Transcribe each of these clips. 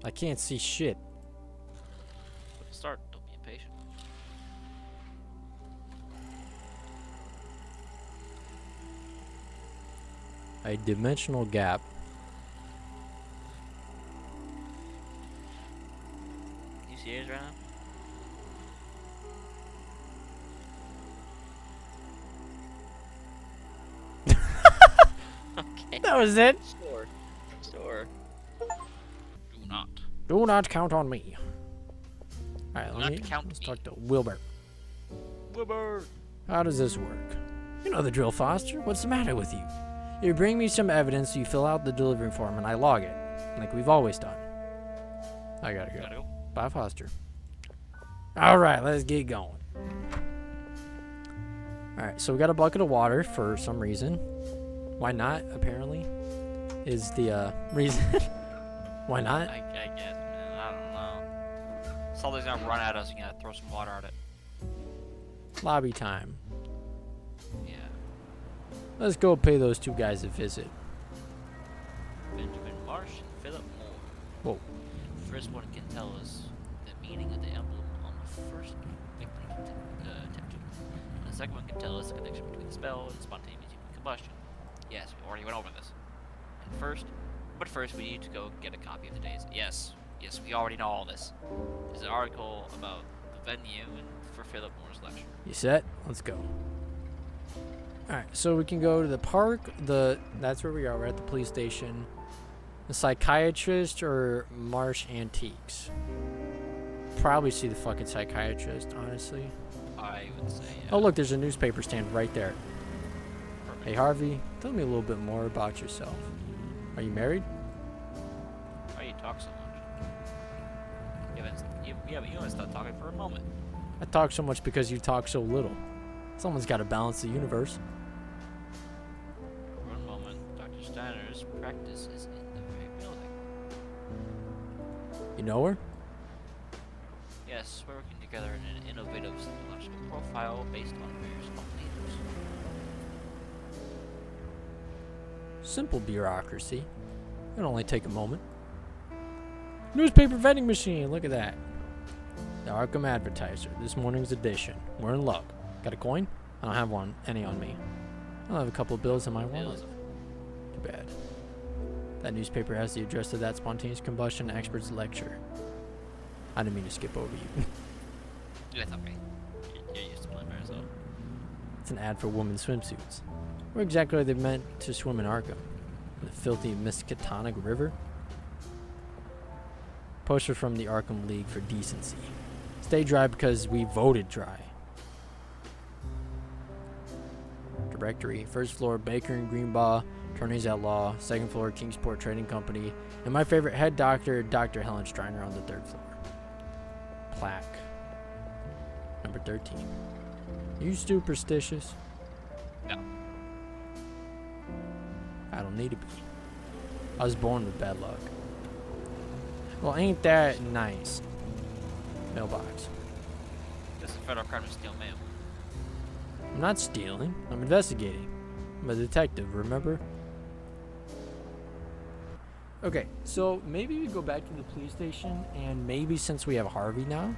I can't see shit. Start. Don't be impatient. A dimensional gap. You serious right now? Okay. That was it. Sure. Sure. Do not. Do not count on me. Alright, let's me. talk to Wilbur. Wilbur. How does this work? You know the drill, Foster. What's the matter with you? You bring me some evidence, you fill out the delivery form, and I log it. Like we've always done. I gotta go. Bye, Foster. Alright, let's get going. Alright, so we got a bucket of water for some reason. Why not, apparently, is the reason. Why not? I guess, man. I don't know. Something's gonna run at us. You gotta throw some water at it. Lobby time. Yeah. Let's go pay those two guys a visit. Benjamin Marsh and Philip Moore. Whoa. The first one can tell us the meaning of the emblem on the first victim temperature. And the second one can tell us the connection between the spell and spontaneous human combustion. Yes, we already went over this. But first we need to go get a copy of the days. Yes, we already know all this. There's an article about the venue and for Philip Moore's lecture. You set? Let's go. Alright, so we can go to the park. That's where we are. We're at the police station. The psychiatrist or Marsh Antiques. Probably see the fucking psychiatrist, honestly. I would say. Oh, look, there's a newspaper stand right there. Perfect. Hey, Harvey, tell me a little bit more about yourself. Are you married? Why do you talk so much? You haven't stopped talking for a moment. I talk so much because you talk so little. Someone's got to balance the universe. For one moment, Dr. Steiner's practice is in the very building. You know her? Yes, we're working together in an innovative psychological profile based on various complaints. Simple bureaucracy. It'll only take a moment. Newspaper vending machine, look at that. The Arkham Advertiser, this morning's edition. We're in luck. Got a coin? I don't have any on me. I'll have a couple of bills in my wallet. Too bad. That newspaper has the address of that spontaneous combustion expert's lecture. I didn't mean to skip over you. That's okay. You're used to playing by yourself. It's an ad for women's swimsuits. Where exactly are they meant to swim in Arkham? In the filthy Miskatonic River? Poster from the Arkham League for Decency. Stay dry because we voted dry. Directory. First floor, Baker and Greenbaugh, attorneys at law. Second floor, Kingsport Trading Company. And my favorite head doctor, Dr. Helen Striner on the third floor. Plaque. Number 13. You superstitious? No. I don't need to be. I was born with bad luck. Well, ain't that nice? Mailbox. This is federal crime to steal mail. I'm not stealing. I'm investigating. I'm a detective, remember? Okay, so maybe we go back to the police station, and maybe since we have Harvey now,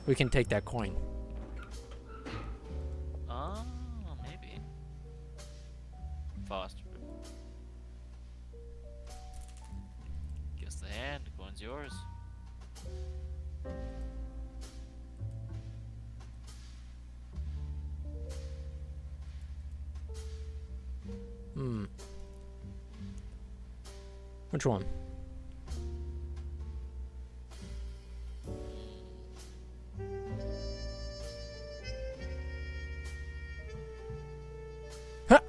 we can take that coin. Oh, maybe. Foster. Guess the hand, the coin's yours. Which one? Ha!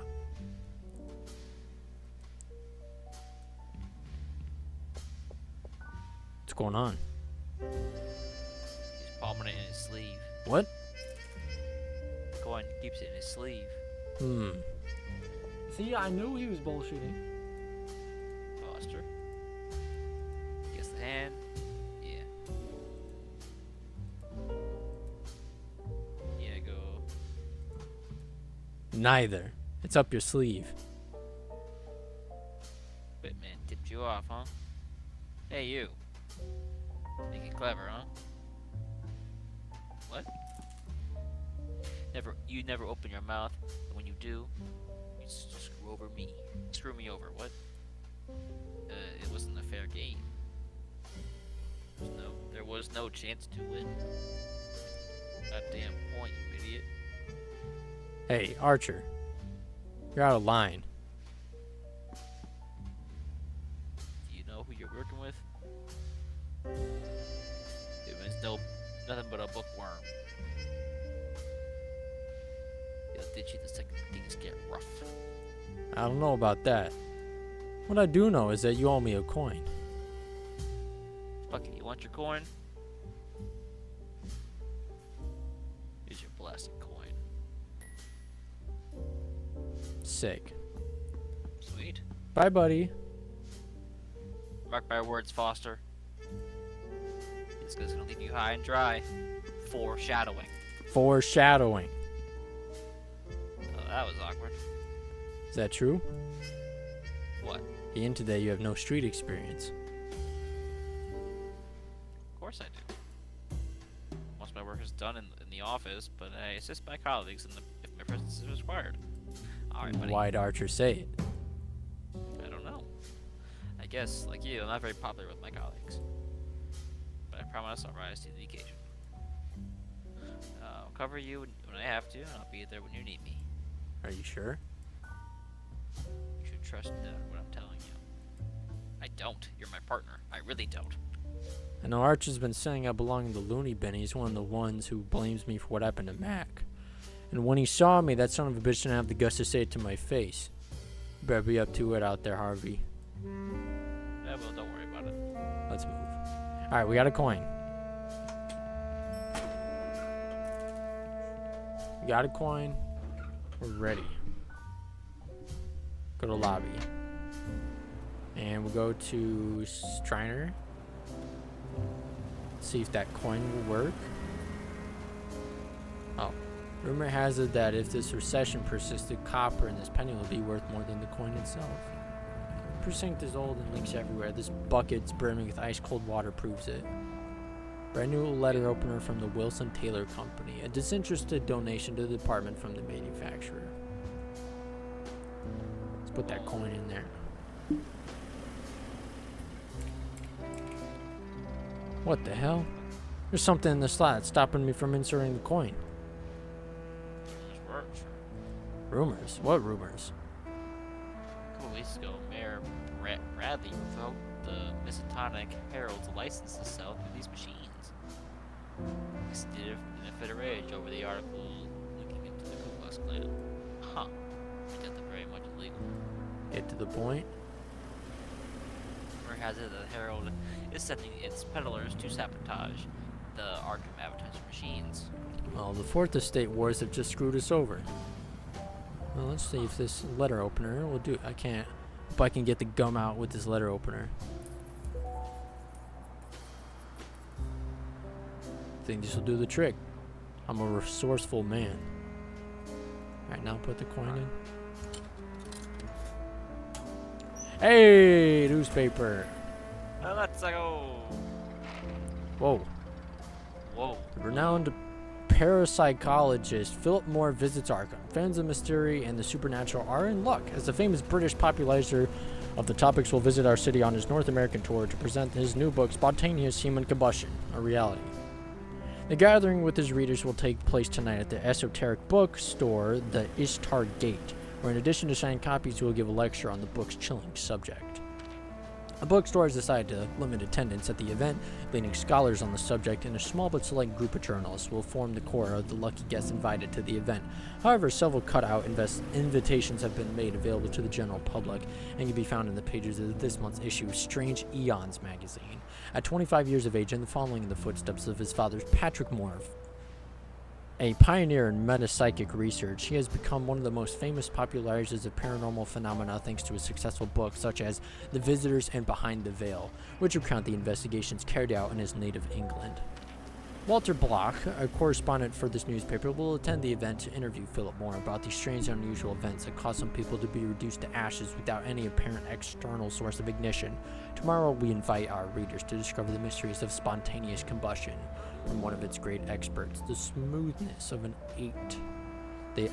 What's going on? He's palming it in his sleeve. What? Coin keeps it in his sleeve. See, I knew he was bullshitting. Foster. Guess the hand. Yeah. Yeah, go. Neither. It's up your sleeve. Batman tipped you off, huh? Hey, you. Think it clever, huh? What? You never open your mouth, and when you do, you screw me over. What? It wasn't a fair game. There was no chance to win. Goddamn point, you idiot. Hey, Archer. You're out of line. Do you know who you're working with? It was nothing but a bookworm. He'll ditch you the second things get rough. I don't know about that. What I do know is that you owe me a coin. Fuck it, you want your coin? Here's your blasted coin. Sick. Sweet. Bye, buddy. Mark my words, Foster. This guy's gonna leave you high and dry. Foreshadowing. Foreshadowing. Oh, that was awkward. Is that true? What? You hinted that you have no street experience. Of course I do. Most of my work is done in the office, but I assist my colleagues if my presence is required. Alright, buddy. Why'd Archer say it? I don't know. I guess, like you, I'm not very popular with my colleagues. But I promise I'll rise to the occasion. I'll cover you when I have to, and I'll be there when you need me. Are you sure? You should trust what I'm telling you. I don't. You're my partner. I really don't. I know Archer's been saying I belong in the loony bin. He's one of the ones who blames me for what happened to Mac. And when he saw me, that son of a bitch didn't have the guts to say it to my face. You better be up to it out there, Harvey. Yeah, well, don't worry about it. Let's move. Alright, we got a coin. We got a coin. We're ready. Go to lobby. And we'll go to Striner. See if that coin will work. Oh. Rumor has it that if this recession persisted, copper in this penny will be worth more than the coin itself. Precinct is old and leaks everywhere. This bucket's brimming with ice cold water proves it. Brand new letter opener from the Wilson Taylor Company. A disinterested donation to the department from the manufacturer. Let's put that coin in there. What the hell? There's something in the slot stopping me from inserting the coin. Rumors? What rumors? A couple weeks ago, Mayor Bradley revoked the Misanthonic Herald's license to sell through these machines. He did it in a fit of rage over the article looking into the Ku Klux Klan. Huh. That's very much illegal. Get to the point. Rumor has it that the Herald is sending its peddlers to sabotage the Arkham advertising machines. Well, the Fourth Estate Wars have just screwed us over. Well, let's see if this letter opener will do. I can't. If I can get the gum out with this letter opener. I think this will do the trick. I'm a resourceful man. Alright, now put the coin in. Hey, newspaper. Let's go. Whoa. Whoa. Renowned parapsychologist Philip Moore visits Arkham. Fans of mystery and the supernatural are in luck, as the famous British popularizer of the topics will visit our city on his North American tour to present his new book, Spontaneous Human Combustion, a Reality. The gathering with his readers will take place tonight at the esoteric bookstore, the Ishtar Gate, where in addition to signed copies, he will give a lecture on the book's chilling subject. The bookstore has decided to limit attendance at the event, leading scholars on the subject and a small but select group of journalists will form the core of the lucky guests invited to the event. However, several cutout invitations have been made available to the general public and can be found in the pages of this month's issue of Strange Eons magazine. At 25 years of age and following in the footsteps of his father, Patrick Moore, a pioneer in metapsychic research, he has become one of the most famous popularizers of paranormal phenomena thanks to his successful books such as The Visitors and Behind the Veil, which recount the investigations carried out in his native England. Walter Block, a correspondent for this newspaper, will attend the event to interview Philip Moore about these strange and unusual events that cause some people to be reduced to ashes without any apparent external source of ignition. Tomorrow, we invite our readers to discover the mysteries of spontaneous combustion from one of its great experts, the smoothness of an 8, the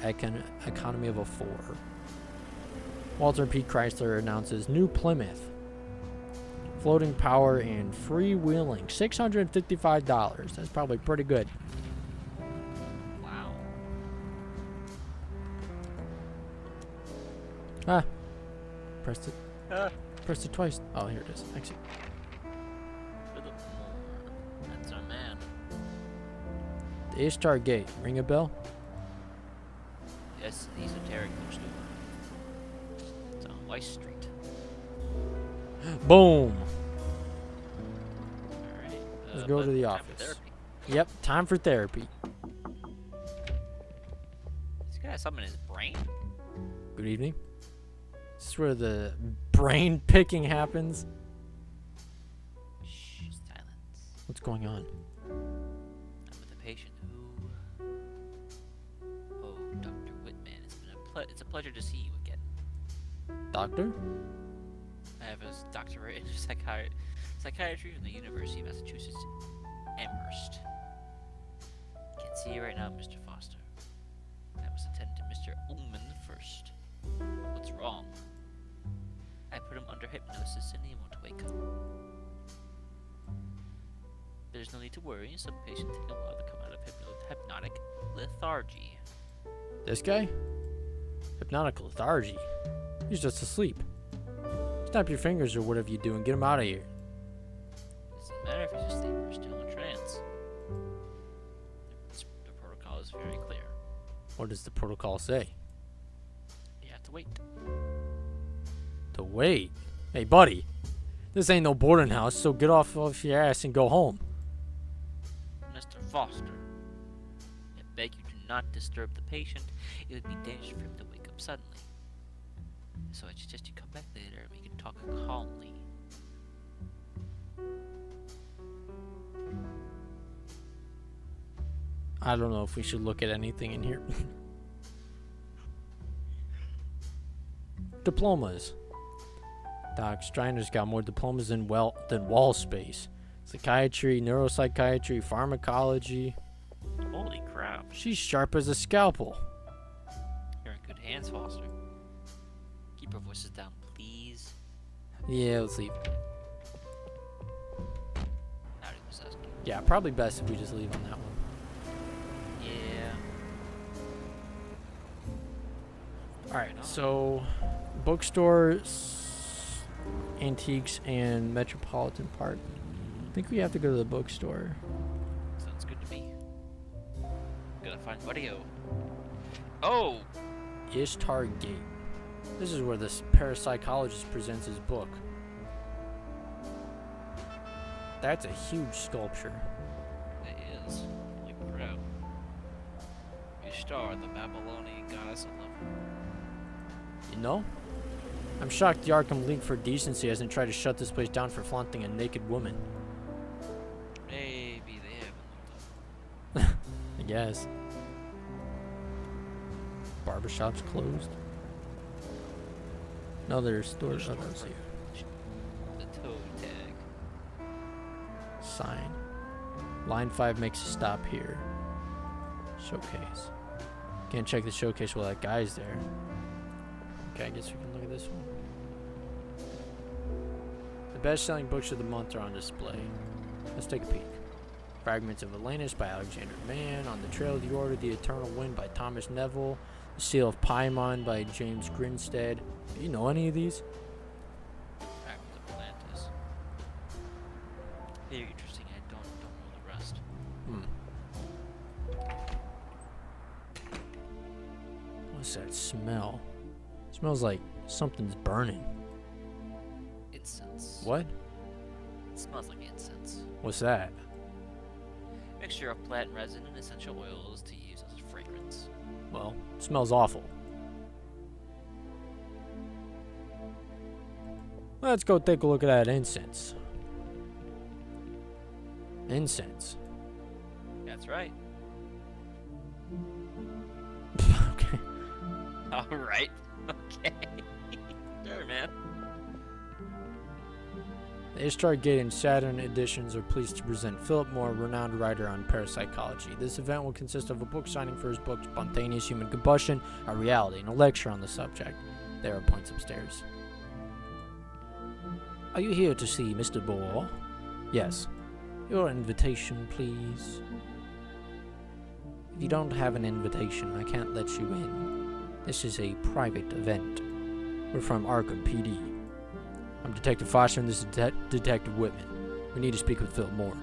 economy of a 4. Walter P. Chrysler announces New Plymouth. Floating power and freewheeling. $655. That's probably pretty good. Wow. Ah. Pressed it. Pressed it twice. Oh, here it is. Exit. Philip Moore. That's our man. The Ishtar Gate. Ring a bell? Yes, the esoteric bookstore. It's on Weiss Street. Boom. Alright. Let's go to the time for office. therapy. Yep, time for therapy. This guy has something in his brain? Good evening. This is where the brain picking happens. Shh, silence. What's going on? I'm with a patient who... Oh, Dr. Whitman, it's a pleasure to see you again. Doctor? I have a doctorate in psychiatry from the University of Massachusetts, Amherst. Can't see you right now, Mr. Foster. I must attend to Mr. Ullman first. What's wrong? I put him under hypnosis and he won't wake up. There's no need to worry. Some patients take a while to come out of hypnotic lethargy. This guy? Hypnotic lethargy. He's just asleep. Snap your fingers or whatever you do and get him out of here. Doesn't matter if he's asleep or still in trance. The protocol is very clear. What does the protocol say? You have to wait. To wait? Hey, buddy. This ain't no boarding house, so get off your ass and go home. Mr. Foster, I beg you do not disturb the patient. It would be dangerous for him to wake up suddenly. So I suggest you come back later and we can talk calmly. I don't know if we should look at anything in here. Diplomas. Doc Striner's got more diplomas than wall space. Psychiatry, neuropsychiatry, pharmacology. Holy crap. She's sharp as a scalpel. You're in good hands, Foster. Keep our voices down, please. Yeah, let's leave. Howdy, Miss Esky. Yeah, probably best if we just leave on that one. Yeah. Alright, so bookstore, antiques, and Metropolitan Park. I think we have to go to the bookstore. Sounds good to me. Gotta find Buddy-O. Oh! Ishtar Gate. This is where this parapsychologist presents his book. That's a huge sculpture. It is. Holy crap. Ishtar, the Babylonian goddess of love. You know? I'm shocked the Arkham League for Decency hasn't tried to shut this place down for flaunting a naked woman. Maybe they haven't looked up. I guess. Barbershop's closed. No, there's stores. Oh, let's see. The toe tag. Sign. Line 5 makes a stop here. Showcase. Can't check the showcase while that guy's there. Okay, I guess we can look at this one. The best-selling books of the month are on display. Let's take a peek. Fragments of Atlantis by Alexander Mann, On the Trail of the Order, The Eternal Wind by Thomas Neville, The Seal of Paimon by James Grinstead. Do you know any of these? Fragments of Atlantis. Very interesting. I don't know the rest. What's that smell? Smells like something's burning. Incense. What? It smells like incense. What's that? Mixture of plant resin and essential oils to use as a fragrance. Well, it smells awful. Let's go take a look at that incense. Incense. That's right. Okay. Alright. Okay. Sure, man. The Stargate and Saturn editions are pleased to present Philip Moore, renowned writer on parapsychology. This event will consist of a book signing for his book, Spontaneous Human Combustion, a Reality, and a lecture on the subject. There are points upstairs. Are you here to see Mr. Moore? Yes. Your invitation, please. If you don't have an invitation, I can't let you in. This is a private event. We're from Arkham PD. I'm Detective Foster and this is Detective Whitman. We need to speak with Phil Moore.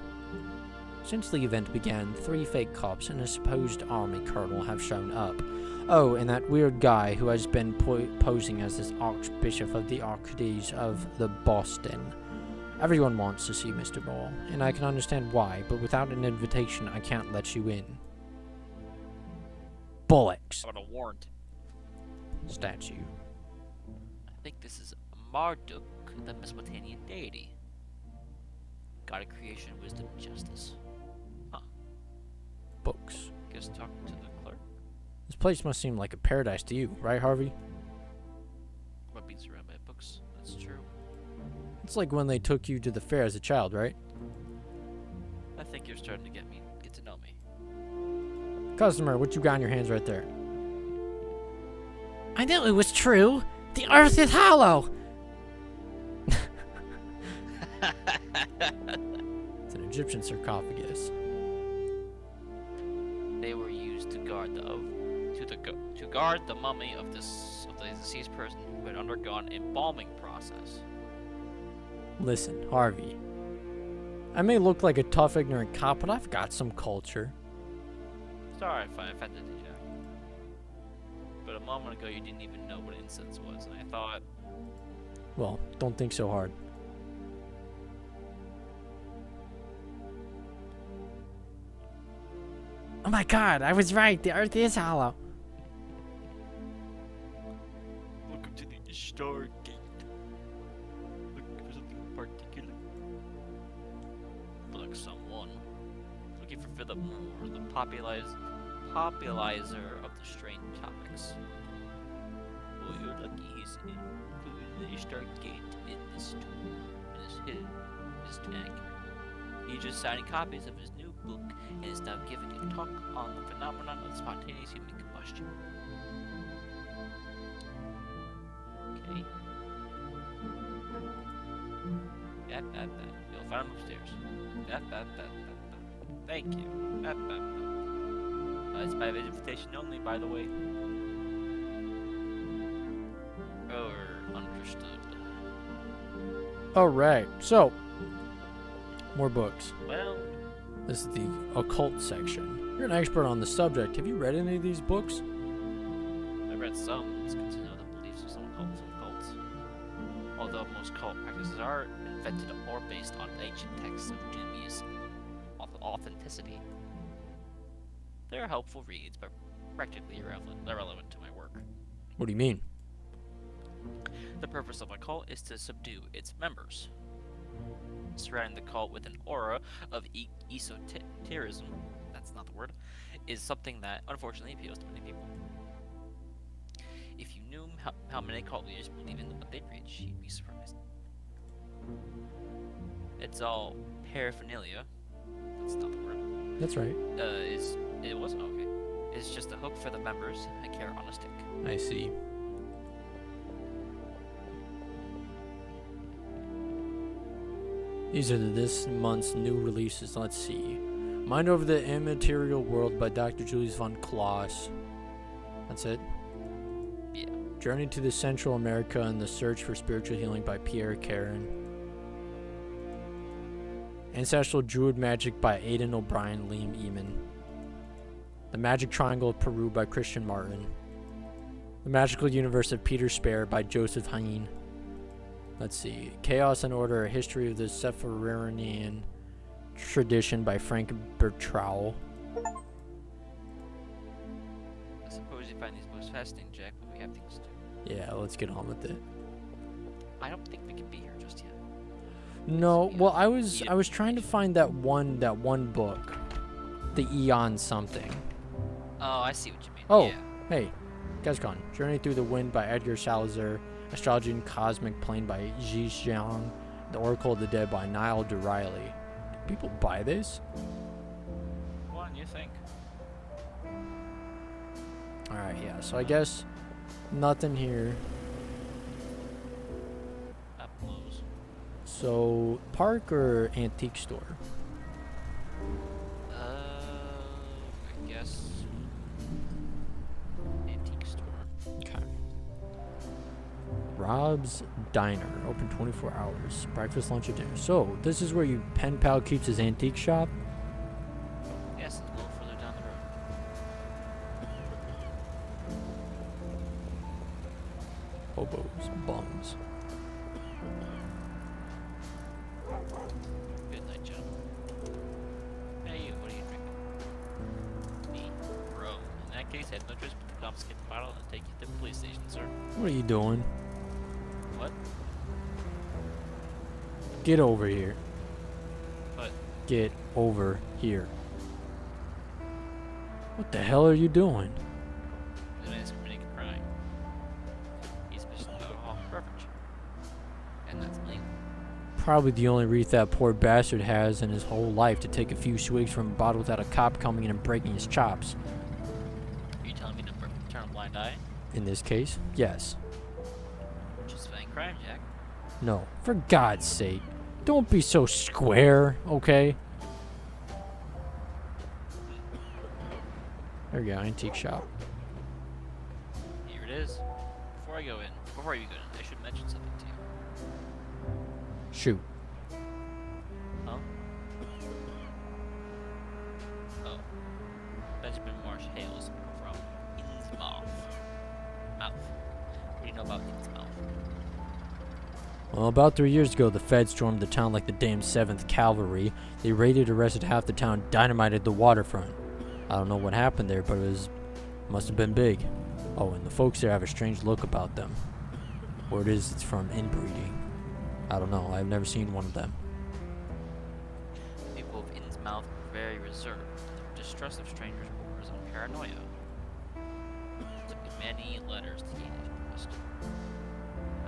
Since the event began, 3 fake cops and a supposed army colonel have shown up. Oh, and that weird guy who has been posing as this Archbishop of the Archdiocese of the Boston. Everyone wants to see Mr. Moore, and I can understand why, but without an invitation, I can't let you in. Bullocks. I would have warned. Statue. I think this is Marduk, the Mesopotamian deity. God of creation, wisdom, justice. Huh. Books. Guess talk to the clerk. This place must seem like a paradise to you, right, Harvey? What being surrounded by books? That's true. It's like when they took you to the fair as a child, right? I think you're starting to get to know me. Customer, what you got in your hands right there? I knew it was true. The earth is hollow. It's an Egyptian sarcophagus. They were used to guard the mummy of the deceased person who had undergone embalming process. Listen, Harvey. I may look like a tough, ignorant cop, but I've got some culture. Sorry if I offended you, Jack. But a moment ago you didn't even know what incense was, and I thought... Well, don't think so hard. Oh my god, I was right. The earth is hollow. Welcome to the Stargate. Looking for something particular? Look, someone. Looking for Philip Moore, the popularizer of the strange topics. Well, you're lucky he's included the Stargate in this tool, in his tag. He's just signing copies of his new book and is now giving a talk on the phenomenon of spontaneous human combustion. Okay. That. You'll find him upstairs. That. Thank you. That. It's by invitation only, by the way. Understood. Alright, so. More books. Well, This is the occult section. You're an expert on the subject. Have you read any of these books? I read some. It's good to know the beliefs of some cults. Although most cult practices are invented or based on ancient texts of dubious authenticity, they're helpful reads, but practically irrelevant to my work. What do you mean? The purpose of a cult is to subdue its members. Surrounding the cult with an aura of esotericism, that's not the word, is something that unfortunately appeals to many people. If you knew how many cult leaders believe in what they preach, you'd be surprised. It's all paraphernalia, that's not the word, That's right. it wasn't okay. It's just a hook for the members, a carrot on a stick. I see. These are this month's new releases. Let's see. Mind Over the Immaterial World by Dr. Julius von Kloss. That's it? Yeah. Journey to the Central America and the Search for Spiritual Healing by Pierre Caron. Ancestral Druid Magic by Aidan O'Brien, Liam Eamon. The Magic Triangle of Peru by Christian Martin. The Magical Universe of Peter Spare by Joseph Hine. Let's see. Chaos and Order, A History of the Sephardian Tradition by Frank Bertrowell. I suppose you find these books fascinating, Jack, but we have things to do. Yeah, let's get on with it. I don't think we can be here just yet. No, So, yeah, well, I was trying to find that one book. the Eon something. Oh, I see what you mean. Oh, Yeah. hey, Gazcon. Journey Through the Wind by Edgar Salazar. Astrology and Cosmic Plane by Ji Xiang. The Oracle of the Dead by Niall DeRiley. Do people buy this? What do you think? Alright, yeah, so I guess nothing here. That blows. So, park or antique store? I guess antique store. Okay. Rob's Diner, open 24 hours. Breakfast, lunch, and dinner. So, this is where your pen pal keeps his antique shop? Yes, a little further down the road. Hobos, bums. Good night, gentlemen. Hey, you, what are you drinking? Me? Rum. In that case, I have no choice but to confiscate the bottle and take you to the police station, sir. What are you doing? What? Get over here. What? Get over here. What the hell are you doing? The man's committing a crime. He's missing alcohol beverage. And that's illegal. Probably the only wreath that poor bastard has in his whole life to take a few swigs from a bottle without a cop coming in and breaking his chops. Are you telling me to turn a blind eye? In this case, yes. Justifying crime, Jack. No. For God's sake. Don't be so square, okay? There we go, antique shop. Here it is. Before you go in, I should mention something to you. Shoot. Huh? Oh. Benjamin Marsh hails from Innsmouth. Mouth. What do you know about Innsmouth? Well, about 3 years ago, the Feds stormed the town like the damn 7th Cavalry. They raided, arrested half the town, dynamited the waterfront. I don't know what happened there, but must have been big. Oh, and the folks there have a strange look about them. Word is it's from inbreeding. I don't know, I've never seen one of them. People of Innsmouth were very reserved. Their distrust of strangers borders on paranoia. It took me many letters to gain his trust.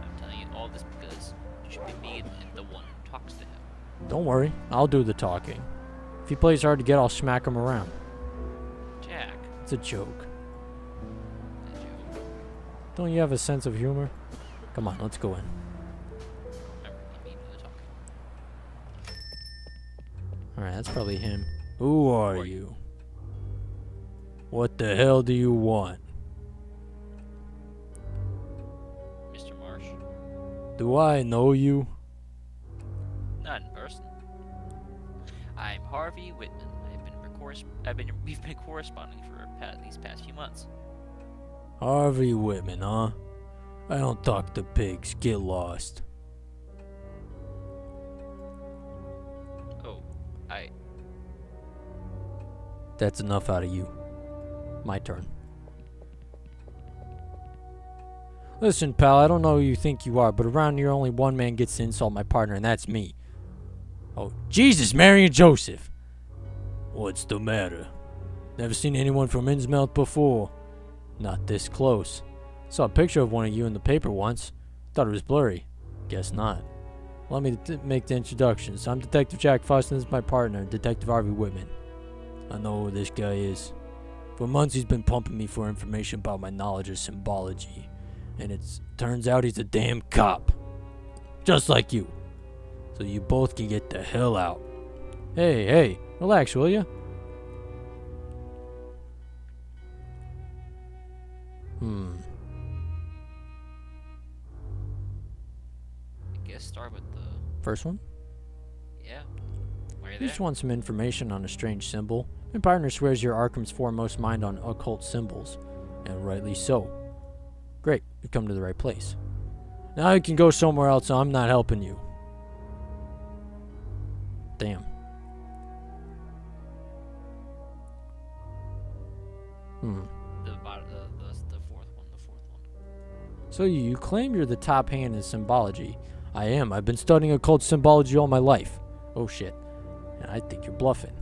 I'm telling you all this because you should be me and the one who talks to him. Don't worry, I'll do the talking. If he plays hard to get, I'll smack him around. Jack. It's a joke. Did you Don't you have a sense of humor? Come on, let's go in. remember me do the talking? Alright, that's probably him. Who are are you? What the hell do you want? Mr. Marsh? Do I know you? Not in person. I'm Harvey Whitman. We've been corresponding for these past few months. Harvey Whitman, huh? I don't talk to pigs. Get lost. Oh, That's enough out of you. My turn. Listen, pal, I don't know who you think you are, but around here only one man gets to insult my partner, and that's me. Oh, Jesus, Mary and Joseph! What's the matter? Never seen anyone from Innsmouth before. Not this close. Saw a picture of one of you in the paper once. Thought it was blurry. Guess not. Let me make the introductions. I'm Detective Jack Foston. This is my partner, Detective Harvey Whitman. I know who this guy is. For months he's been pumping me for information about my knowledge of symbology. And turns out he's a damn cop. Just like you. So you both can get the hell out. Hey, relax, will ya? I guess start with the... First one? Yeah. Why are you You there? just want some information on a strange symbol. My partner swears you're Arkham's foremost mind on occult symbols. And rightly so. Great, you've come to the right place. Now you can go somewhere else, so I'm not helping you. Damn. The fourth one. So you claim you're the top hand in symbology. I am. I've been studying occult symbology all my life. Oh shit. And I think you're bluffing.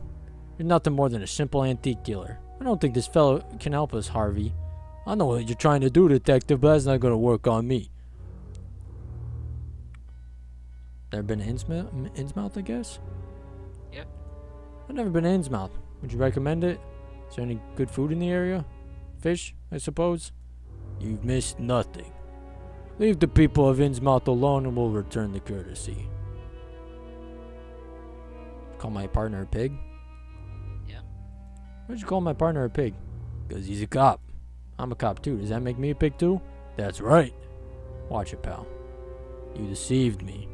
You're nothing more than a simple antique dealer. I don't think this fellow can help us, Harvey. I know what you're trying to do, detective, but that's not going to work on me. Never been to Innsmouth, I guess? Yep. I've never been to Innsmouth. Would you recommend it? Is there any good food in the area? Fish, I suppose? You've missed nothing. Leave the people of Innsmouth alone and we'll return the courtesy. Call my partner a pig? Yeah. Why'd you call my partner a pig? Because he's a cop. I'm a cop too. Does that make me a pig too? That's right. Watch it, pal. You deceived me.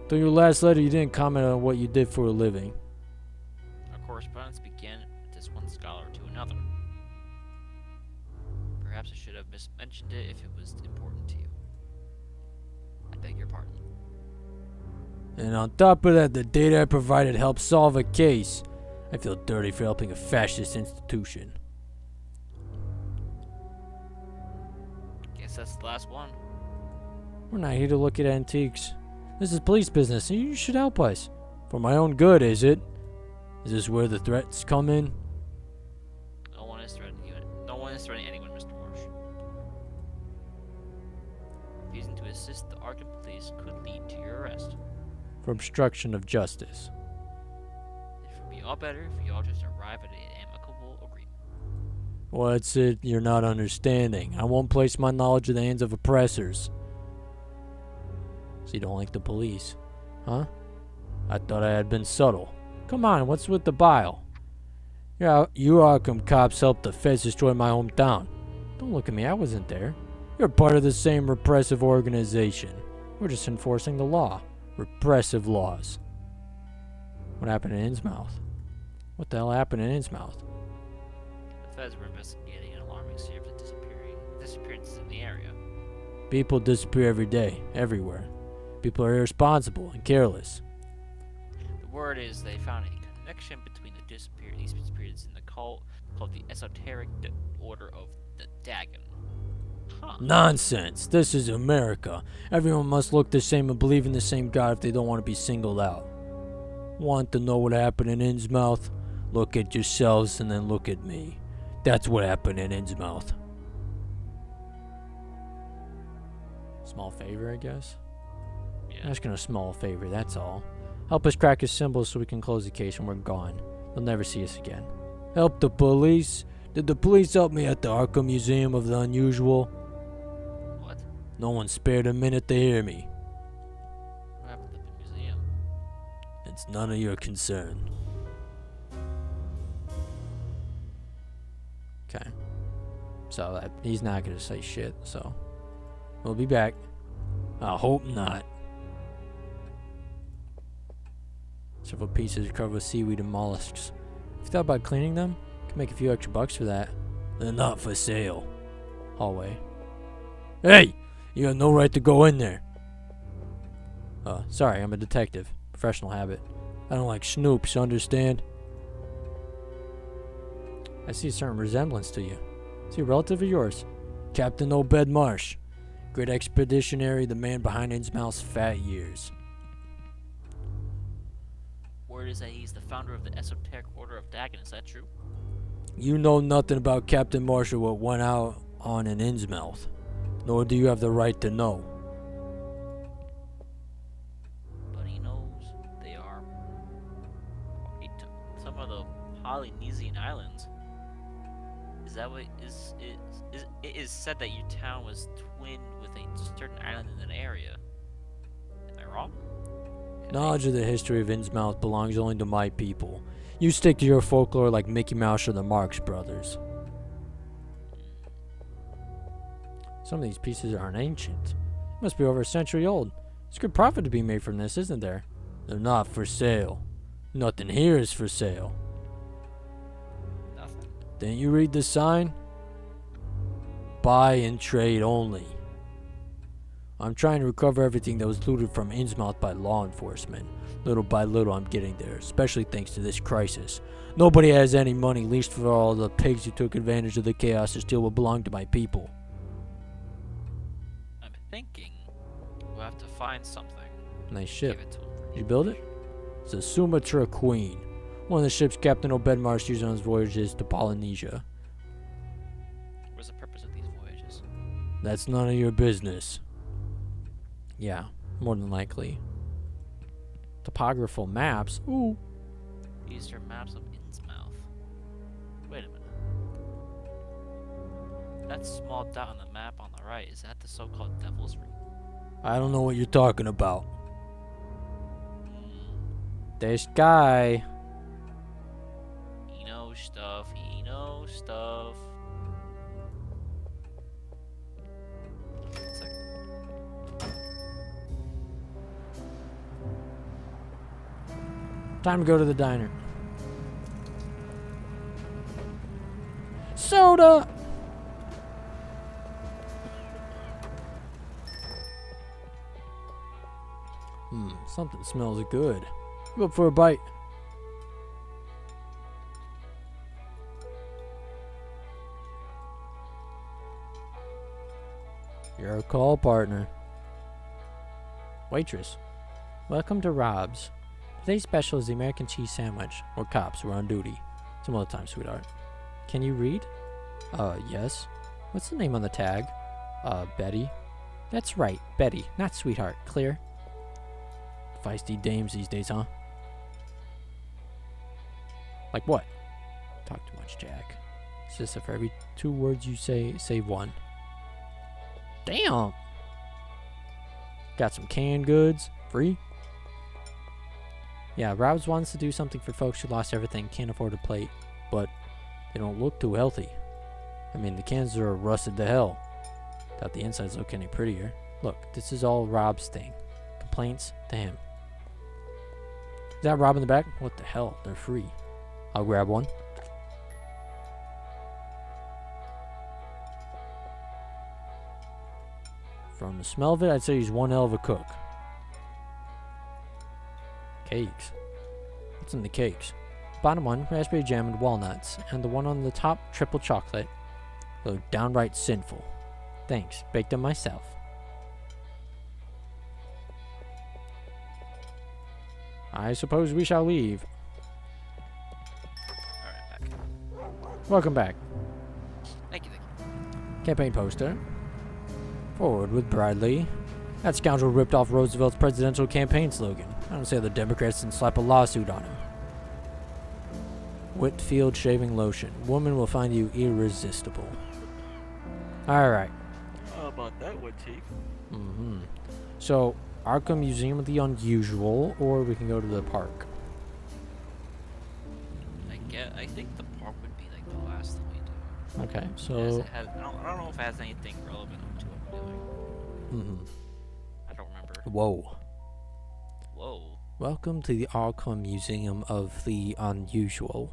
Till your last letter, you didn't comment on what you did for a living. Our correspondence began with this one scholar to another. Perhaps I should have mentioned it if it was important to you. I beg your pardon. And on top of that, the data I provided helped solve a case. I feel dirty for helping a fascist institution. Guess that's the last one. We're not here to look at antiques. This is police business, and you should help us. For my own good, is it? Is this where the threats come in? No one is threatening you. No one is threatening anyone, Mr. Marsh. Refusing to assist the Arkham police could lead to your arrest. For obstruction of justice. It would be all better if you all just arrive at an amicable agreement. What's it you're not understanding? I won't place my knowledge in the hands of oppressors. So you don't like the police, huh? I thought I had been subtle. Come on, what's with the bile? You Arkham cops helped the feds destroy my hometown. Don't look at me, I wasn't there. You're part of the same repressive organization. We're just enforcing the law. Repressive laws. What happened in Innsmouth? What the hell happened in Innsmouth? The feds were investigating an alarming series of disappearances in the area. People disappear every day, everywhere. People are irresponsible and careless. The word is they found a connection between these disappearances in the cult called the Esoteric Order of the Dagon. Huh. Nonsense! This is America. Everyone must look the same and believe in the same God if they don't want to be singled out. Want to know what happened in Innsmouth? Look at yourselves and then look at me. That's what happened in Innsmouth. Small favor, I guess? Yeah. Asking a small favor, that's all. Help us crack his symbols so we can close the case when we're gone. They'll never see us again. Help the police? Did the police help me at the Arkham Museum of the Unusual? What? No one spared a minute to hear me. What happened at the museum? It's none of your concern. Okay. So he's not gonna say shit, so we'll be back. I hope not. Several pieces covered with seaweed and mollusks. If you thought about cleaning them, you can make a few extra bucks for that. They're not for sale. Hallway. Hey! You have no right to go in there. Sorry, I'm a detective. Professional habit. I don't like snoops, understand? I see a certain resemblance to you. Is he a relative of yours? Captain Obed Marsh. Great expeditionary, the man behind Innsmouth's fat years. Word is that he's the founder of the Esoteric Order of Dagon. Is that true? You know nothing about Captain Marsh or what went out on in Innsmouth. Nor do you have the right to know. But he knows they are some of the Polynesian islands. Is that what it is said that your town was twinned with a certain island in an area? Am I wrong? Knowledge of the history of Innsmouth belongs only to my people. You stick to your folklore like Mickey Mouse or the Marx Brothers. Some of these pieces aren't ancient. Must be over a century old. There's good profit to be made from this, isn't there? They're not for sale. Nothing here is for sale. Nothing. Didn't you read the sign? Buy and trade only. I'm trying to recover everything that was looted from Innsmouth by law enforcement. Little by little I'm getting there, especially thanks to this crisis. Nobody has any money, least for all the pigs who took advantage of the chaos to steal what belonged to my people. I'm thinking we'll have to find something. Nice Give ship. it to him. Did you build it? It's a Sumatra Queen. One of the ships Captain Obedmarsh used on his voyages to Polynesia. What's the purpose of these voyages? That's none of your business. Yeah, more than likely. Topographical maps? Ooh. These are maps of Innsmouth. Wait a minute. That small dot on the map on the right, is that the so-called Devil's Ring? I don't know what you're talking about. Hmm. This guy. He knows stuff. He knows stuff. One second. Time to go to the diner. Soda! Something smells good. Go up for a bite. You're a call partner. Waitress. Welcome to Rob's. Today's special is the American cheese sandwich. We're cops. We're on duty. Some other time, sweetheart. Can you read? Yes. What's the name on the tag? Betty. That's right, Betty, not sweetheart. Clear? Feisty dames these days, huh? Like what? Talk too much, Jack. It's just that for every 2 words you say, save 1. Damn! Got some canned goods. Free? Yeah, Rob's wants to do something for folks who lost everything, can't afford a plate, but they don't look too healthy. I mean, the cans are rusted to hell. Doubt the insides look any prettier. Look, this is all Rob's thing. Complaints to him. Is that Rob in the back? What the hell? They're free. I'll grab one. From the smell of it, I'd say he's one hell of a cook. Cakes. What's in the cakes? Bottom one, raspberry jam and walnuts, and the one on the top, triple chocolate. Look downright sinful. Thanks, baked them myself. I suppose we shall leave. Alright, back. Welcome back. Thank you, thank you. Campaign poster. Forward with Bradley. That scoundrel ripped off Roosevelt's presidential campaign slogan. I don't say the Democrats didn't slap a lawsuit on him. Whitfield shaving lotion. Woman will find you irresistible. Alright. How about that one, Chief? So, Arkham Museum of the Unusual, or we can go to the park. I think the park would be like the last thing we do. Okay, As so... it has, I don't know if it has anything relevant to what we're doing. I don't remember. Whoa. Whoa. Welcome to the Arkham Museum of the Unusual.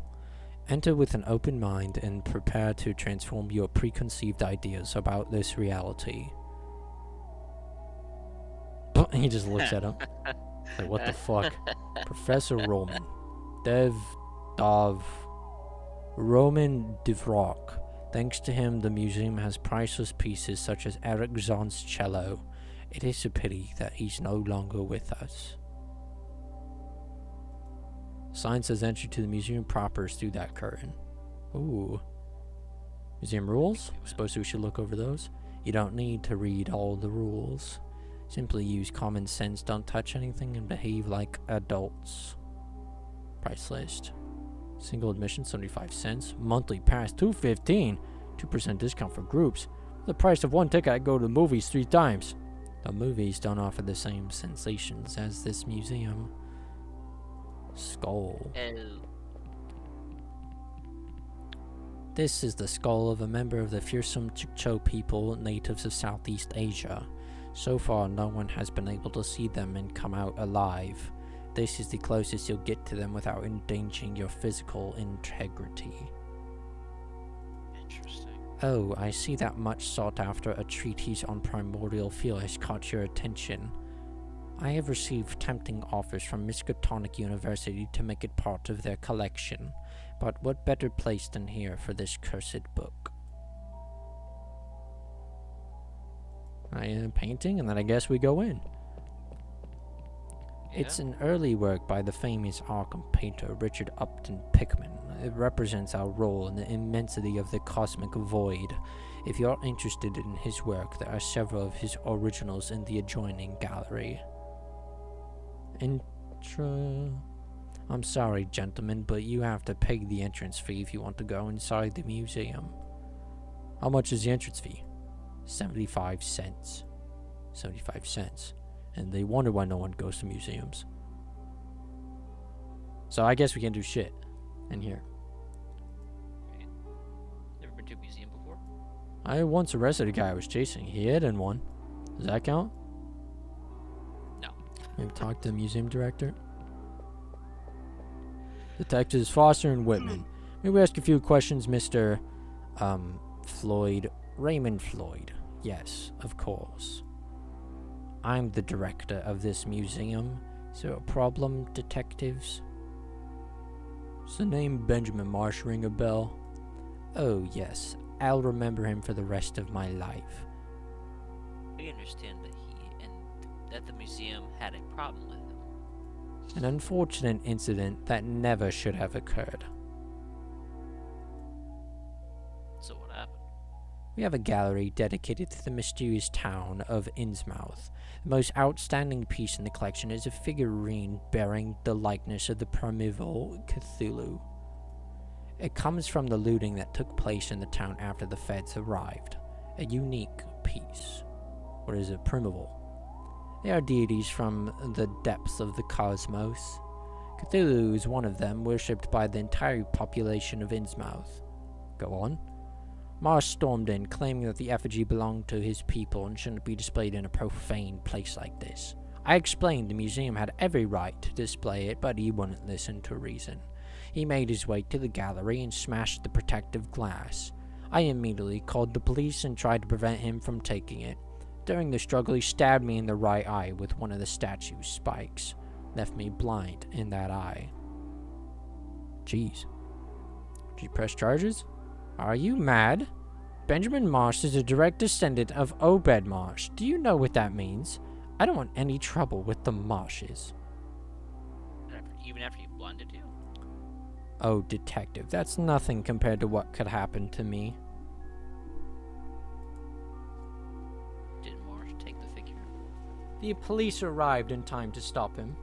Enter with an open mind and prepare to transform your preconceived ideas about this reality. He just looks at him. Like, what the fuck? Professor Roman. Roman Devrock. Thanks to him, the museum has priceless pieces such as Eric Zahn's cello. It is a pity that he's no longer with us. Sign says entry to the museum proper is through that curtain. Ooh. Museum rules? Suppose we should look over those. You don't need to read all the rules. Simply use common sense, don't touch anything, and behave like adults. Price list. Single admission, 75 cents. Monthly pass, $2.15. 2% discount for groups. For the price of one ticket, I go to the movies 3 times. The movies don't offer the same sensations as this museum. Skull. Oh. This is the skull of a member of the fearsome Chukcho people, natives of Southeast Asia. So far, no one has been able to see them and come out alive. This is the closest you'll get to them without endangering your physical integrity. Interesting. Oh, I see that much sought after a treatise on primordial feel has caught your attention. I have received tempting offers from Miskatonic University to make it part of their collection, but what better place than here for this cursed book? I am painting, and then I guess we go in. It's an early work by the famous Arkham painter Richard Upton Pickman. It represents our role in the immensity of the cosmic void. If you're interested in his work, there are several of his originals in the adjoining gallery. I'm sorry, gentlemen, but you have to pay the entrance fee if you want to go inside the museum. How much is the entrance fee? 75 cents. 75 cents. And they wonder why no one goes to museums. So I guess we can do shit in here. Right. Never been to a museum before? I once arrested a guy I was chasing. He hid in one. Does that count? No. Maybe talk to the museum director. Detectives Foster and Whitman. May we ask a few questions, Mr. Floyd? Raymond Floyd. Yes, of course. I'm the director of this museum. Is there a problem, detectives? Does the name Benjamin Marsh ring a bell? Oh, yes. I'll remember him for the rest of my life. We understand that that the museum had a problem with him. An unfortunate incident that never should have occurred. So what happened? We have a gallery dedicated to the mysterious town of Innsmouth. The most outstanding piece in the collection is a figurine bearing the likeness of the primeval Cthulhu. It comes from the looting that took place in the town after the feds arrived. A unique piece. What is it? Primeval. They are deities from the depths of the cosmos. Cthulhu is one of them, worshipped by the entire population of Innsmouth. Go on. Marsh stormed in, claiming that the effigy belonged to his people and shouldn't be displayed in a profane place like this. I explained the museum had every right to display it, but he wouldn't listen to reason. He made his way to the gallery and smashed the protective glass. I immediately called the police and tried to prevent him from taking it. During the struggle, he stabbed me in the right eye with one of the statue's spikes, left me blind in that eye. Jeez. Did you press charges? Are you mad? Benjamin Marsh is a direct descendant of Obed Marsh. Do you know what that means? I don't want any trouble with the Marshes. Even after you blinded you? Oh, detective, that's nothing compared to what could happen to me. Did Marsh take the figure? The police arrived in time to stop him.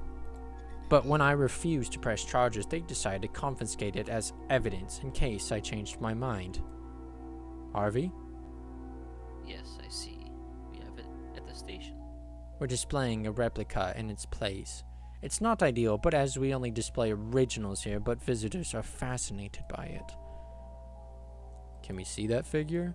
But when I refused to press charges, they decided to confiscate it as evidence in case I changed my mind. Harvey? Yes, I see. We have it at the station. We're displaying a replica in its place. It's not ideal, but as we only display originals here, but visitors are fascinated by it. Can we see that figure?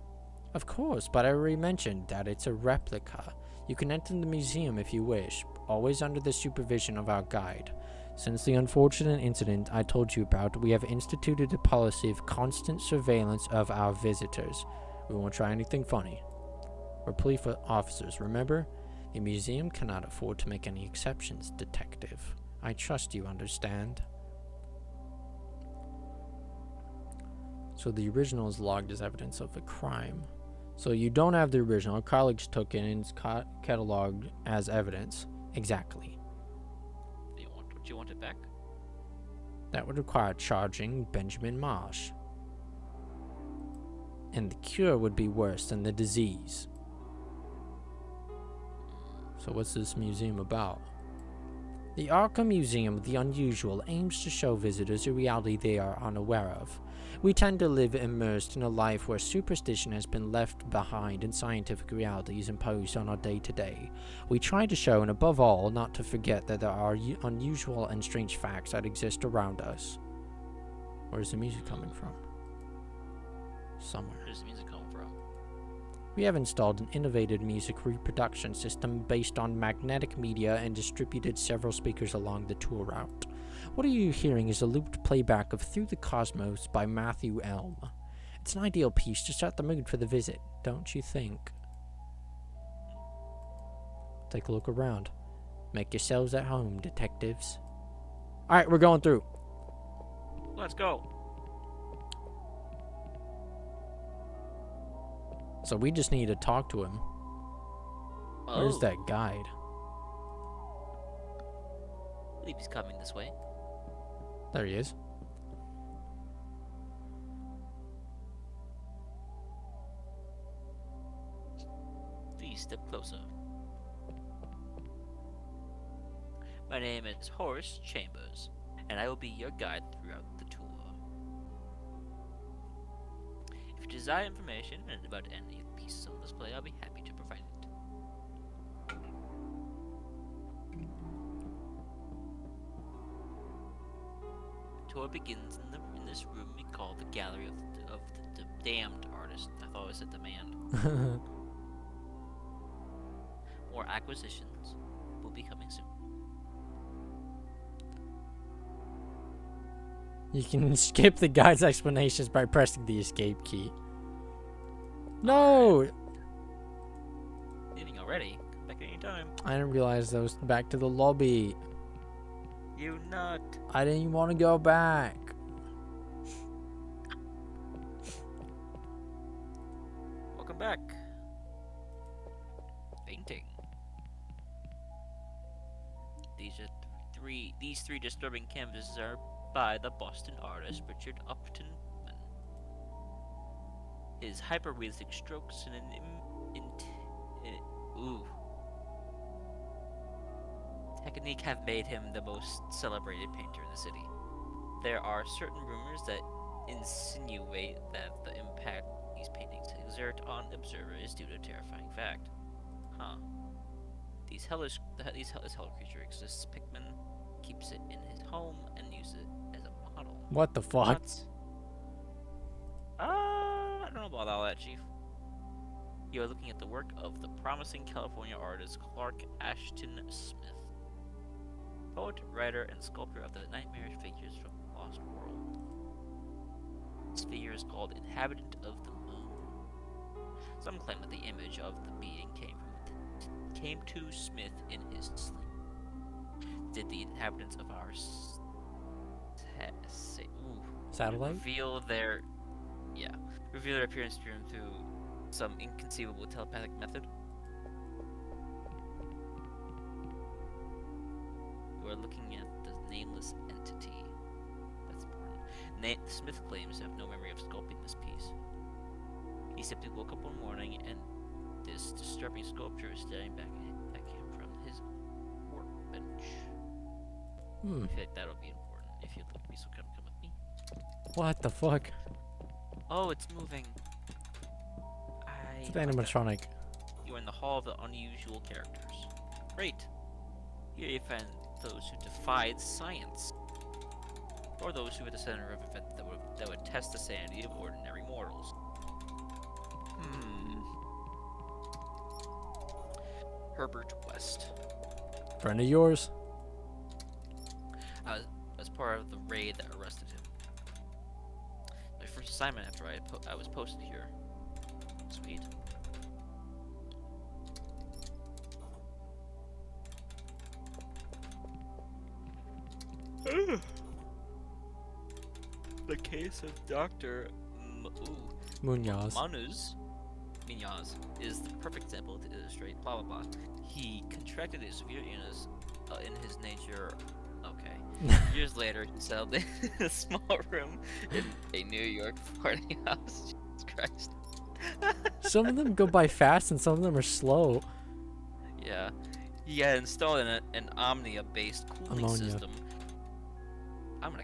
Of course, but I already mentioned that it's a replica. You can enter the museum if you wish, always under the supervision of our guide. Since the unfortunate incident I told you about, we have instituted a policy of constant surveillance of our visitors. We won't try anything funny. We're police officers, remember? The museum cannot afford to make any exceptions, detective. I trust you understand. So the original is logged as evidence of a crime. So you don't have the original. Our colleagues took it and it's cataloged as evidence. Exactly. Do you want it back? That would require charging Benjamin Marsh. And the cure would be worse than the disease. So what's this museum about? The Arkham Museum of the Unusual aims to show visitors a reality they are unaware of. We tend to live immersed in a life where superstition has been left behind and scientific reality is imposed on our day-to-day. We try to show, and above all, not to forget that there are unusual and strange facts that exist around us. Where's the music coming from? Somewhere. Where does the music come from? We have installed an innovative music reproduction system based on magnetic media and distributed several speakers along the tour route. What are you hearing is a looped playback of Through the Cosmos by Matthew Elm. It's an ideal piece to set the mood for the visit, don't you think? Take a look around. Make yourselves at home, detectives. Alright, we're going through. Let's go. So we just need to talk to him. Where's Oh. that guide? believe he's coming this way. There he is. Please step closer. My name is Horace Chambers, and I will be your guide throughout the tour. If you desire information about any of the pieces on display, I'll be happy to provide it. The tour begins in this room we call the Gallery of the Damned Artist. I thought it said demand. More acquisitions will be coming soon. You can skip the guide's explanations by pressing the escape key. No! Leaving already? Come back anytime. I didn't realize that was back to the lobby. You nut. I didn't even want to go back. Welcome back. Painting. These three disturbing canvases are by the Boston artist Richard Upton. His hyper-realistic strokes and technique have made him the most celebrated painter in the city. There are certain rumors that insinuate that the impact these paintings exert on the observer is due to a terrifying fact. Huh. This hellish creature exists. Pickman keeps it in his home and uses it as a model. What the fuck? What? I don't know about all that, Chief. You are looking at the work of the promising California artist Clark Ashton Smith, poet, writer, and sculptor of the nightmarish figures from the Lost World. This figure is called Inhabitant of the Moon. Some claim that the image of the being came to Smith in his sleep. Did the inhabitants of our Satellite? reveal their appearance to him through some inconceivable telepathic method? You are looking at the nameless entity. That's important. Smith claims to have no memory of sculpting this piece. He simply woke up one morning and this disturbing sculpture is staring back at him from his workbench. I feel like that'll be important if you'd like me, so come with me. What the fuck? Oh, it's moving. It's an animatronic. You are in the Hall of the Unusual Characters. Great. Here you find those who defied science, or those who were at the center of events that would test the sanity of ordinary mortals. Herbert West. Friend of yours? I was part of the raid that arrested him. My first assignment after I was posted here. Sweet. The case of Dr. Munoz. Munoz is the perfect example to illustrate blah blah blah. He contracted a severe illness in his nature. Okay. Years later, he settled in a small room in a New York party house. Jesus Christ. Some of them go by fast and some of them are slow. Yeah. He had installed an Omnia-based cooling system. I'm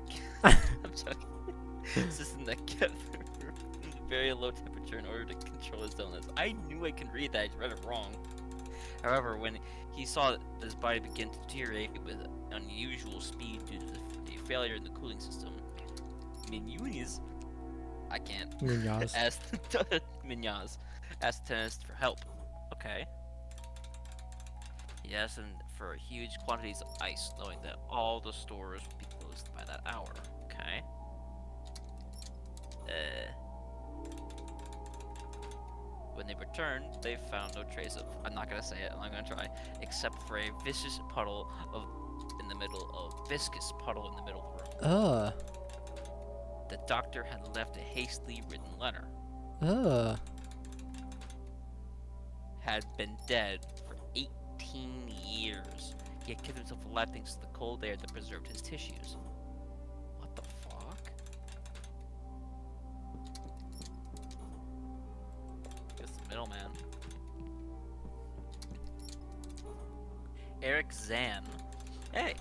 joking. System that kept the room in very low temperature in order to control his illness. I knew I could read that. I just read it wrong. However, when he saw that his body begin to deteriorate with unusual speed due to the failure in the cooling system, Munoz asked the dentist for help. Okay. He asked him for huge quantities of ice, knowing that all the stores would be closed by that hour. Okay. When they returned, they found no trace of, I'm not gonna say it, I'm not gonna try, except for a viscous puddle in the middle of the room. The doctor had left a hastily written letter. Had been dead for 18 years. He had kept himself alive thanks to the cold air that preserved his tissues. What the fuck? Guess the middleman. Eric Zahn. Hey!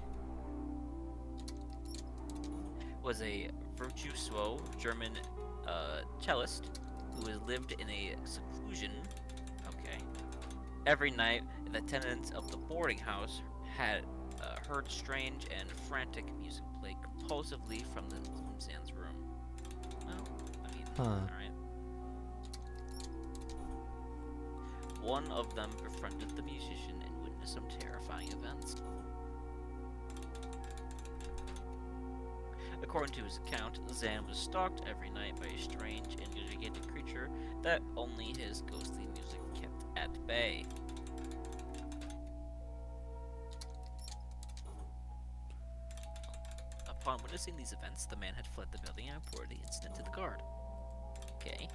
Was a virtuoso German cellist who has lived in a seclusion. Okay. Every night, the tenants of the boarding house had heard strange and frantic music play compulsively from the Zahn's room. Well, I mean, alright. One of them befriended the musician and witnessed some terrifying events. According to his account, Zahn was stalked every night by a strange and gigantic creature that only his ghostly music kept at bay. Upon witnessing these events, the man had fled the building and reported the incident to the guard. Okay.